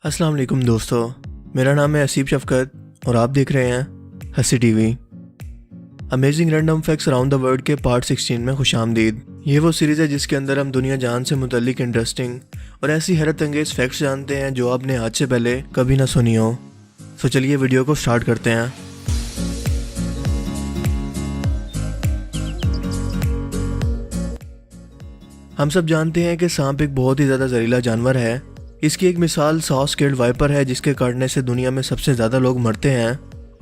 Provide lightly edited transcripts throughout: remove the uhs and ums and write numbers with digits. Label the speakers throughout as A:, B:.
A: अस्सलाम वालेकुम दोस्तों, मेरा नाम है असीब शफकत और आप देख रहे हैं हंसी TV. Amazing random facts around the world के पार्ट 16 में खुशामदीद। ये वो सीरीज़ है जिसके अंदर हम दुनिया जहान से मुतल्लिक इंटरेस्टिंग और ऐसी हैरत अंगेज़ फैक्ट्स जानते हैं जो आपने आज से पहले कभी ना सुनी हो। तो चलिए वीडियो को स्टार्ट करते हैं। हम सब जानते हैं कि सांप एक बहुत ही ज़्यादा जहरीला जानवर है। इसकी एक मिसाल सॉ स्केल्ड वाइपर है जिसके काटने से दुनिया में सबसे ज़्यादा लोग मरते हैं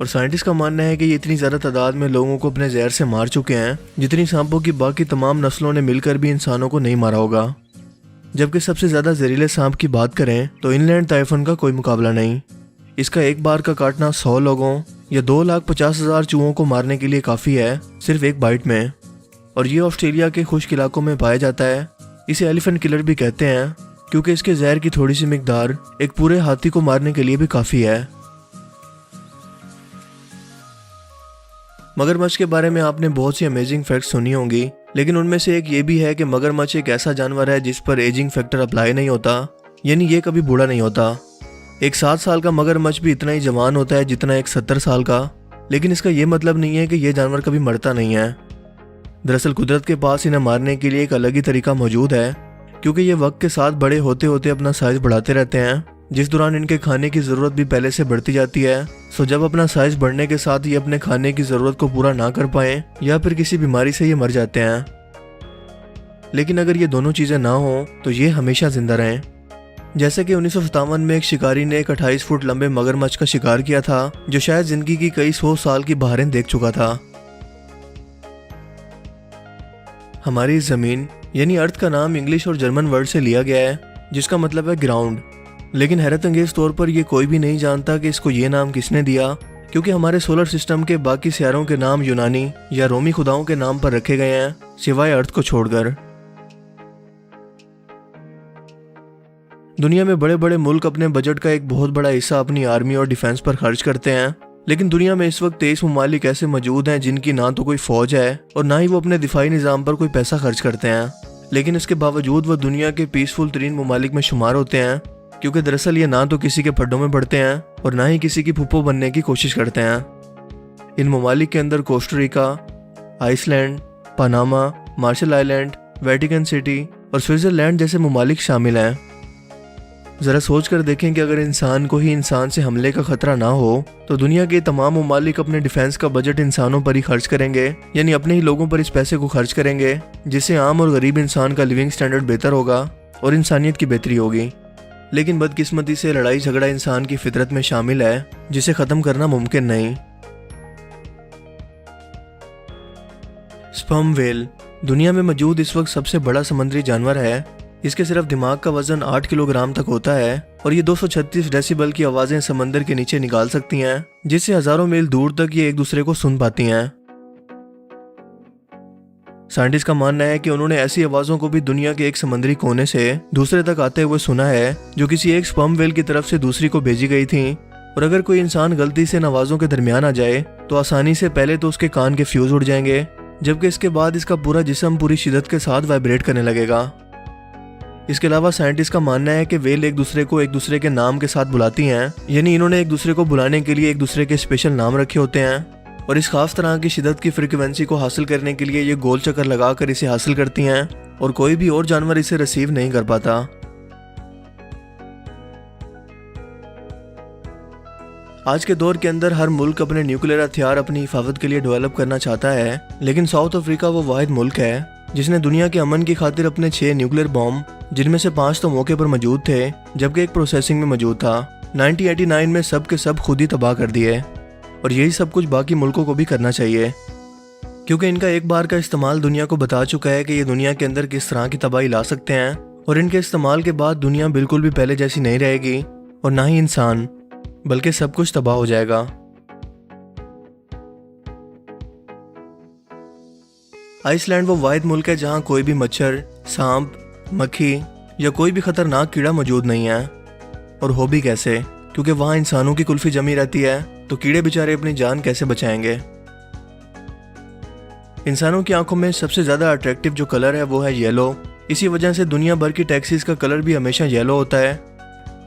A: और साइंटिस्ट का मानना है कि ये इतनी ज़्यादा तादाद में लोगों को अपने जहर से मार चुके हैं जितनी सांपों की बाकी तमाम नस्लों ने मिलकर भी इंसानों को नहीं मारा होगा। जबकि सबसे ज़्यादा जहरीले सांप की बात करें तो इनलैंड टाइफन का कोई मुकाबला नहीं। इसका एक बार का काटना 100 लोगों या 2,50,000 चूहों को मारने के लिए काफ़ी है, सिर्फ एक बाइट में। और ये ऑस्ट्रेलिया के खुश्क इलाकों में पाया जाता है। इसे एलिफेंट किलर भी कहते हैं क्योंकि इसके जहर की थोड़ी सी मिकदार एक पूरे हाथी को मारने के लिए भी काफ़ी है। मगरमच्छ के बारे में आपने बहुत सी अमेजिंग फैक्ट्स सुनी होंगी, लेकिन उनमें से एक ये भी है कि मगरमच्छ एक ऐसा जानवर है जिस पर एजिंग फैक्टर अप्लाई नहीं होता, यानी ये कभी बूढ़ा नहीं होता। एक 7 साल का मगरमच्छ भी इतना ही जवान होता है जितना एक 70 साल का, लेकिन इसका ये मतलब नहीं है कि यह जानवर कभी मरता नहीं है। दरअसल कुदरत के पास इन्हें मारने के लिए एक अलग ही तरीका मौजूद है, क्योंकि ये वक्त के साथ बड़े होते होते अपना साइज बढ़ाते रहते हैं, जिस दौरान इनके खाने की ज़रूरत भी पहले से बढ़ती जाती है। सो जब अपना साइज बढ़ने के साथ ये अपने खाने की ज़रूरत को पूरा ना कर पाएं या फिर किसी बीमारी से ये मर जाते हैं। लेकिन अगर ये दोनों चीज़ें ना हो तो ये हमेशा जिंदा रहें। जैसे कि 1957 में एक शिकारी ने एक 28 फुट लंबे मगरमच्छ का शिकार किया था जो शायद जिंदगी की कई 100 साल की बहारें देख चुका था। हमारी ज़मीन यानी अर्थ का नाम इंग्लिश और जर्मन वर्ड से लिया गया है जिसका मतलब है ग्राउंड। लेकिन हैरत अंगेज तौर पर यह कोई भी नहीं जानता कि इसको ये नाम किसने दिया, क्योंकि हमारे सोलर सिस्टम के बाकी सियारों के नाम यूनानी या रोमी खुदाओं के नाम पर रखे गए हैं, सिवाय अर्थ को छोड़कर। दुनिया में बड़े बड़े मुल्क अपने बजट का एक बहुत बड़ा हिस्सा अपनी आर्मी और डिफेंस पर खर्च करते हैं, लेकिन दुनिया में इस वक्त 23 ममालिक ऐसे मौजूद हैं जिनकी ना तो कोई फौज है और ना ही वो अपने दिफाई निज़ाम पर कोई पैसा खर्च करते हैं। लेकिन इसके बावजूद वो दुनिया के पीसफुल तरीन ममालिक में शुमार होते हैं, क्योंकि दरअसल ये ना तो किसी के फड्डों में पड़ते हैं और ना ही किसी की फुप्पो बनने की कोशिश करते हैं। इन ममालिक के अंदर Costa Rica, Iceland, Panama, Marshall Island, Vatican City और स्विट्ज़रलैंड जैसे ममालिक शामिल हैं। ज़रा सोच कर देखें कि अगर इंसान को ही इंसान से हमले का खतरा ना हो तो दुनिया के तमाम ममालिक अपने डिफेंस का बजट इंसानों पर ही खर्च करेंगे, यानी अपने ही लोगों पर इस पैसे को खर्च करेंगे, जिससे आम और गरीब इंसान का लिविंग स्टैंडर्ड बेहतर होगा और इंसानियत की बेहतरी होगी। लेकिन बदकिस्मती से लड़ाई झगड़ा इंसान की फितरत में शामिल है, जिसे ख़त्म करना मुमकिन नहीं। स्पर्म व्हेल दुनिया में मौजूद इस वक्त सबसे बड़ा समुद्री जानवर है। इसके सिर्फ दिमाग का वजन 8 किलोग्राम तक होता है और ये 236 डेसिबल की आवाज़ें समंदर के नीचे निकाल सकती हैं, जिससे हजारों मील दूर तक ये एक दूसरे को सुन पाती हैं। साइंटिस्ट का मानना है कि उन्होंने ऐसी आवाज़ों को भी दुनिया के एक समुद्री कोने से दूसरे तक आते हुए सुना है जो किसी एक स्पर्म व्हेल की तरफ से दूसरी को भेजी गई थी। और अगर कोई इंसान गलती से इन आवाज़ों के दरमियान आ जाए तो आसानी से पहले तो उसके कान के फ्यूज उड़ जाएंगे, जबकि इसके बाद इसका पूरा जिस्म पूरी शिद्दत के साथ वाइब्रेट करने लगेगा। इसके अलावा साइंटिस्ट का मानना है कि व्हेल एक दूसरे को एक दूसरे के नाम के साथ बुलाती हैं, यानी इन्होंने एक दूसरे को बुलाने के लिए एक दूसरे के स्पेशल नाम रखे होते हैं और इस खास तरह की शिद्दत की फ्रीक्वेंसी को हासिल करने के लिए ये गोल चक्कर लगाकर इसे हासिल करती हैं और कोई भी और जानवर इसे रिसीव नहीं कर पाता। आज के दौर के अंदर हर मुल्क अपने न्यूक्लियर हथियार अपनी हिफाजत के लिए डेवलप करना चाहता है, लेकिन साउथ अफ्रीका वो वाहिद मुल्क है जिसने दुनिया के अमन की खातिर अपने 6 न्यूक्लियर बॉम्ब, जिनमें से 5 तो मौके पर मौजूद थे जबकि एक प्रोसेसिंग में मौजूद था, 1989 में सब के सब खुद ही तबाह कर दिए। और यही सब कुछ बाकी मुल्कों को भी करना चाहिए, क्योंकि इनका एक बार का इस्तेमाल दुनिया को बता चुका है कि ये दुनिया के अंदर किस तरह की तबाही ला सकते हैं और इनके इस्तेमाल के बाद दुनिया बिल्कुल भी पहले जैसी नहीं रहेगी और ना ही इंसान, बल्कि सब कुछ तबाह हो जाएगा। आइसलैंड वो वाहिद मुल्क है जहाँ कोई भी मच्छर, सांप, मक्खी या कोई भी खतरनाक कीड़ा मौजूद नहीं है। और हो भी कैसे, क्योंकि वहाँ इंसानों की कुल्फी जमी रहती है, तो कीड़े बेचारे अपनी जान कैसे बचाएंगे। इंसानों की आंखों में सबसे ज़्यादा अट्रैक्टिव जो कलर है वो है येलो। इसी वजह से दुनिया भर की टैक्सीज का कलर भी हमेशा येलो होता है।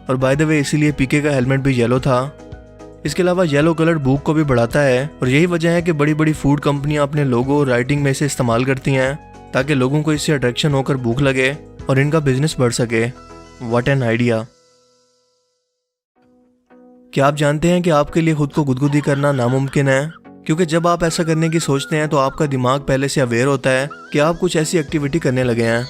A: और बाय द वे इसीलिए पीके का हेलमेट भी येलो था। इसके अलावा येलो कलर भूख को भी बढ़ाता है और यही वजह है कि बड़ी बड़ी फूड कंपनियां अपने लोगो और राइटिंग में इसे इस्तेमाल करती हैं ताकि लोगों को इससे अट्रैक्शन होकर भूख लगे और इनका बिजनेस बढ़ सके। What an idea. क्या आप जानते हैं कि आपके लिए खुद को गुदगुदी करना नामुमकिन है, क्योंकि जब आप ऐसा करने की सोचते हैं तो आपका दिमाग पहले से अवेयर होता है कि आप कुछ ऐसी एक्टिविटी करने लगे हैं।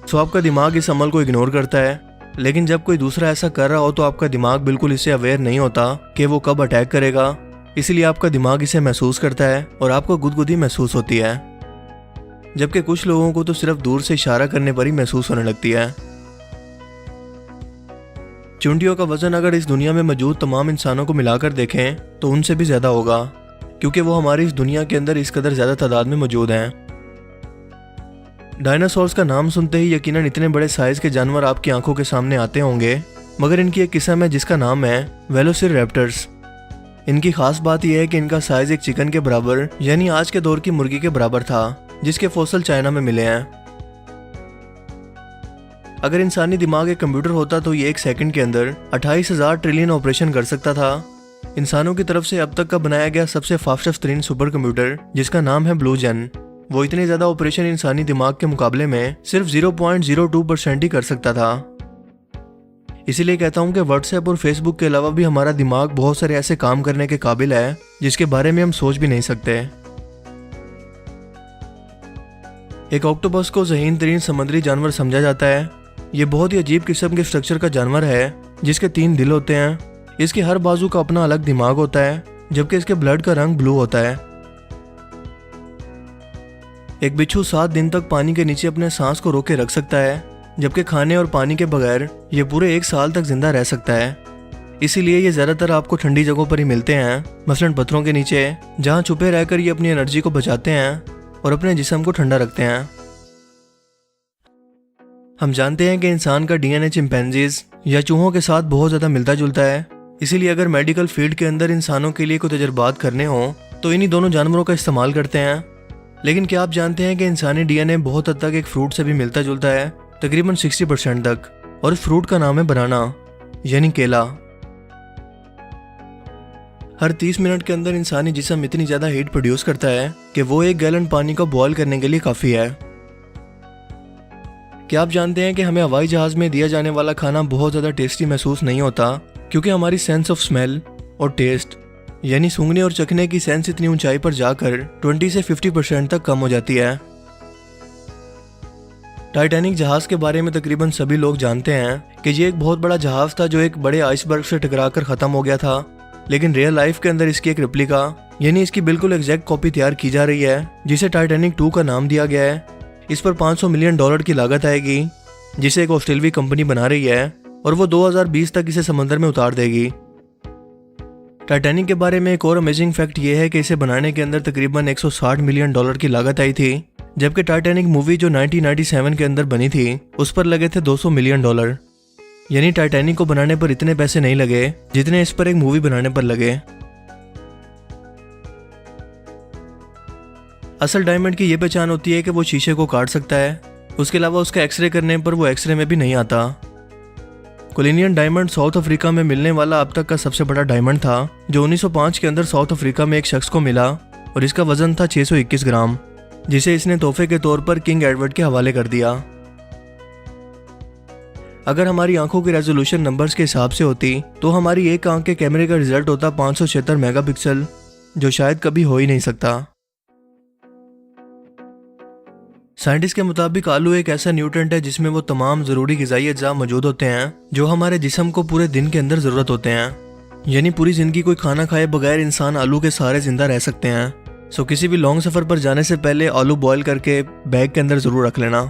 A: सो आपका दिमाग इस अमल को इग्नोर करता है, लेकिन जब कोई दूसरा ऐसा कर रहा हो तो आपका दिमाग बिल्कुल इससे अवेयर नहीं होता कि वो कब अटैक करेगा। इसलिए आपका दिमाग इसे महसूस करता है और आपको गुदगुदी महसूस होती है, जबकि कुछ लोगों को तो सिर्फ दूर से इशारा करने पर ही महसूस होने लगती है। चुंडियों का वजन अगर इस दुनिया में मौजूद तमाम इंसानों को मिलाकर देखें तो उनसे भी ज्यादा होगा, क्योंकि वो हमारी इस दुनिया के अंदर इस कदर ज्यादा तादाद में मौजूद हैं। डायनासोर्स का नाम सुनते ही यकीनन इतने बड़े साइज के जानवर आपकी आंखों के सामने आते होंगे, मगर इनकी एक किस्म है जिसका नाम है वेलोसिरैप्टर्स। इनकी खास बात यह है कि इनका साइज एक चिकन के बराबर यानी आज के दौर की मुर्गी के बराबर था, जिसके फॉसिल चाइना में मिले हैं। अगर इंसानी दिमाग एक कंप्यूटर होता तो ये एक सेकंड के अंदर 28,000 ट्रिलियन ऑपरेशन कर सकता था। इंसानों की तरफ से अब तक का बनाया गया सबसे फास्टेस्ट तरीन सुपर कंप्यूटर, जिसका नाम है ब्लू जेन, वो इतने ज्यादा ऑपरेशन इंसानी दिमाग के मुकाबले में सिर्फ 0.02% ही कर सकता था। इसीलिए कहता हूँ कि व्हाट्सएप और फेसबुक के अलावा भी हमारा दिमाग बहुत सारे ऐसे काम करने के काबिल है जिसके बारे में हम सोच भी नहीं सकते। एक ऑक्टोपस को ज़हीन तरीन समुद्री जानवर समझा जाता है। ये बहुत ही अजीब किस्म के स्ट्रक्चर का जानवर है जिसके 3 दिल होते हैं। इसके हर बाजू का अपना अलग दिमाग होता है, जबकि इसके ब्लड का रंग ब्लू होता है। एक बिच्छू 7 दिन तक पानी के नीचे अपने सांस को रोके रख सकता है, जबकि खाने और पानी के बगैर ये पूरे 1 साल तक जिंदा रह सकता है। इसीलिए ये ज्यादातर आपको ठंडी जगहों पर ही मिलते हैं, मसलन पत्थरों के नीचे, जहाँ छुपे रहकर ये अपनी एनर्जी को बचाते हैं और अपने जिस्म को ठंडा रखते हैं। हम जानते हैं कि इंसान का डीएनए चिंपैंजीज या चूहों के साथ बहुत ज्यादा मिलता जुलता है। इसीलिए अगर मेडिकल फील्ड के अंदर इंसानों के लिए कोई तजुर्बात करने हो तो इन्हीं दोनों जानवरों का इस्तेमाल करते हैं। लेकिन क्या आप जानते हैं कि इंसानी डीएनए बहुत हद तक एक फ्रूट से भी मिलता जुलता है, तकरीबन 60% तक, और इस फ्रूट का नाम है बनाना यानी केला। हर 30 मिनट के अंदर इंसानी जिस्म इतनी ज्यादा हीट प्रोड्यूस करता है कि वो 1 गैलन पानी को बॉयल करने के लिए काफी है। क्या आप जानते हैं कि हमें हवाई जहाज में दिया जाने वाला खाना बहुत ज्यादा टेस्टी महसूस नहीं होता, क्योंकि हमारी सेंस ऑफ स्मेल और टेस्ट यानी सूंघने और चखने की सेंस इतनी ऊंचाई पर जाकर 20 से 50% तक कम हो जाती है। टाइटैनिक जहाज के बारे में तकरीबन सभी लोग जानते हैं कि ये एक बहुत बड़ा जहाज था जो एक बड़े आइसबर्ग से टकराकर खत्म हो गया था, लेकिन रियल लाइफ के अंदर इसकी एक रेप्लिका यानी इसकी बिल्कुल एग्जैक्ट कॉपी तैयार की जा रही है, जिसे टाइटैनिक 2 का नाम दिया गया है। इस पर $500 मिलियन की लागत आएगी, जिसे एक ऑस्ट्रेलियाई कंपनी बना रही है और वो 2020 तक इसे समंदर में उतार देगी। टाइटैनिक के बारे में एक और अमेजिंग फैक्ट ये है कि इसे बनाने के अंदर तकरीबन $160 मिलियन की लागत आई थी, जबकि टाइटैनिक मूवी जो 1997 के अंदर बनी थी उस पर लगे थे $200 मिलियन। यानी टाइटैनिक को बनाने पर इतने पैसे नहीं लगे जितने इस पर एक मूवी बनाने पर लगे। असल डायमंड की यह पहचान होती है कि वो शीशे को काट सकता है, उसके अलावा उसका एक्सरे करने पर वो एक्सरे में भी नहीं आता। कुलिनियन डायमंड साउथ अफ्रीका में मिलने वाला अब तक का सबसे बड़ा डायमंड था, जो 1905 के अंदर साउथ अफ्रीका में एक शख्स को मिला और इसका वजन था 621 ग्राम, जिसे इसने तोहफे के तौर पर किंग एडवर्ड के हवाले कर दिया। अगर हमारी आंखों की रेजोल्यूशन नंबर्स के हिसाब से होती तो हमारी एक आंख के कैमरे का रिजल्ट होता 576 मेगापिक्सल, जो शायद कभी हो ही नहीं सकता। साइंटिस्ट के मुताबिक आलू एक ऐसा न्यूट्रेंट है जिसमें वो तमाम जरूरी ग़िज़ाई अज्जा मौजूद होते हैं जो हमारे जिस्म को पूरे दिन के अंदर ज़रूरत होते हैं। यानी पूरी ज़िंदगी कोई खाना खाए बगैर इंसान आलू के सहारे जिंदा रह सकते हैं। सो किसी भी लॉन्ग सफ़र पर जाने से पहले आलू बॉयल करके बैग के अंदर ज़रूर रख लेना।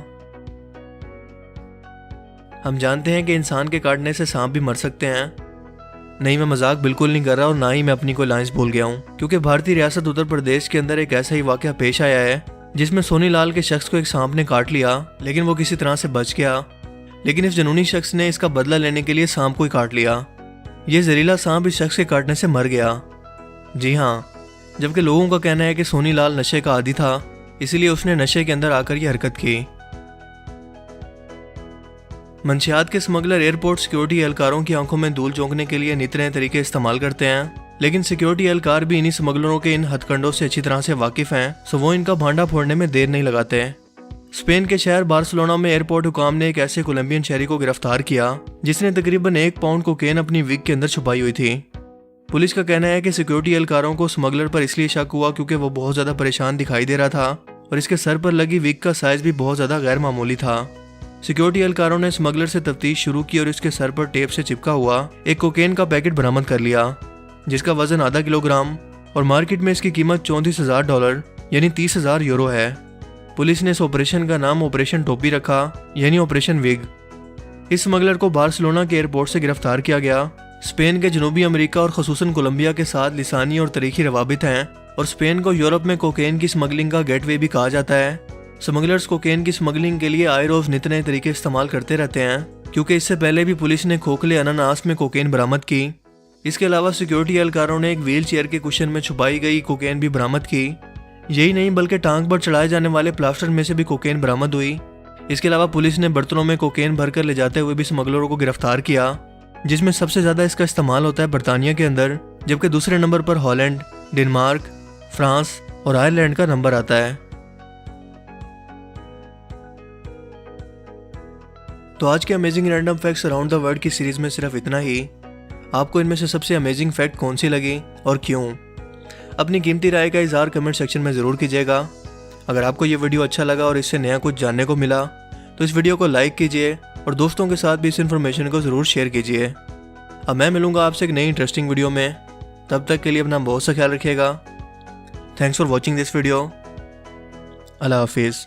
A: हम जानते हैं कि इंसान के काटने से सांप भी मर सकते हैं। नहीं, मैं मजाक बिल्कुल नहीं कर रहा और ना ही मैं अपनी कोई लाइंस भूल गया हूँ, क्योंकि भारतीय रियासत उत्तर प्रदेश के अंदर एक ऐसा ही वाक़या पेश आया है जिसमें सोनी लाल के शख्स को एक सांप ने काट लिया, लेकिन वो किसी तरह से बच गया। लेकिन इस जुनूनी शख्स ने इसका बदला लेने के लिए सांप को ही काट लिया। ये जहरीला सांप इस शख्स के काटने से मर गया। जी हाँ, जबकि लोगों का कहना है कि सोनी लाल नशे का आदी था, इसीलिए उसने नशे के अंदर आकर ये हरकत की। मंशियात के स्मगलर एयरपोर्ट सिक्योरिटी एहलकारों की आंखों में धूल झोंकने के लिए नित नए तरीके इस्तेमाल करते हैं, लेकिन सिक्योरिटी एहलकार भी इन्हीं स्मगलरों के इन हथकंडों से अच्छी तरह से वाकिफ हैं, सो वो इनका भांडा फोड़ने में देर नहीं लगाते। स्पेन के शहर बार्सिलोना में एयरपोर्ट हुकाम ने एक ऐसे कोलंबियन शहरी को गिरफ्तार किया जिसने तकरीबन 1 पाउंड कोकेन अपनी विग के अंदर छुपाई हुई थी। पुलिस का कहना है कि सिक्योरिटी एहलकारों को स्मगलर पर इसलिए शक हुआ क्योंकि वो बहुत ज्यादा परेशान दिखाई दे रहा था और इसके सर पर लगी विग का साइज भी बहुत ज्यादा गैर मामूली था। सिक्योरिटी एहलकारों ने स्मगलर से तफ्तीश शुरू की और इसके सर पर टेप से चिपका हुआ एक कोकेन का पैकेट बरामद कर लिया, जिसका वजन आधा किलोग्राम और मार्केट में इसकी कीमत $34,000 यानी 30,000 यूरो है। पुलिस ने इस ऑपरेशन का नाम ऑपरेशन टोपी रखा, यानी ऑपरेशन विग। इस स्मगलर को बार्सिलोना के एयरपोर्ट से गिरफ्तार किया गया। स्पेन के जनूबी अमेरिका और खसूसन कोलंबिया के साथ लिसानी और तारीखी रवाबित हैं और स्पेन को यूरोप में कोकेन की स्मगलिंग का गेटवे भी कहा जाता है। स्मगलर्स कोकेन की स्मगलिंग के लिए आए रोज नित नए तरीके इस्तेमाल करते रहते हैं, क्योंकि इससे पहले भी पुलिस ने खोखले अनानास में कोकेन बरामद की। इसके अलावा सिक्योरिटी एहलकारों ने एक व्हील चेयर के कुशन में छुपाई गई कोकेन भी बरामद की। यही नहीं बल्कि टांग पर चढ़ाए जाने वाले प्लास्टर में से भी कोकेन बरामद हुई। इसके अलावा पुलिस ने बर्तनों में कोकेन भरकर ले जाते हुए भी स्मगलरों को गिरफ्तार किया, जिसमें सबसे ज्यादा इसका इस्तेमाल होता है बर्तानिया के अंदर, जबकि दूसरे नंबर पर हॉलैंड, डेनमार्क, फ्रांस और आयरलैंड का नंबर आता है। तो आज के amazing random facts around the world की सीरीज में सिर्फ इतना ही। आपको इनमें से सबसे अमेजिंग फैक्ट कौन सी लगी और क्यों? अपनी कीमती राय का इजहार कमेंट सेक्शन में ज़रूर कीजिएगा। अगर आपको ये वीडियो अच्छा लगा और इससे नया कुछ जानने को मिला तो इस वीडियो को लाइक कीजिए और दोस्तों के साथ भी इस इन्फॉर्मेशन को ज़रूर शेयर कीजिए। अब मैं मिलूंगा आपसे एक नई इंटरेस्टिंग वीडियो में। तब तक के लिए अपना बहुत सा ख्याल रखिएगा। Thanks for watching this video. अल्लाह हाफिज़।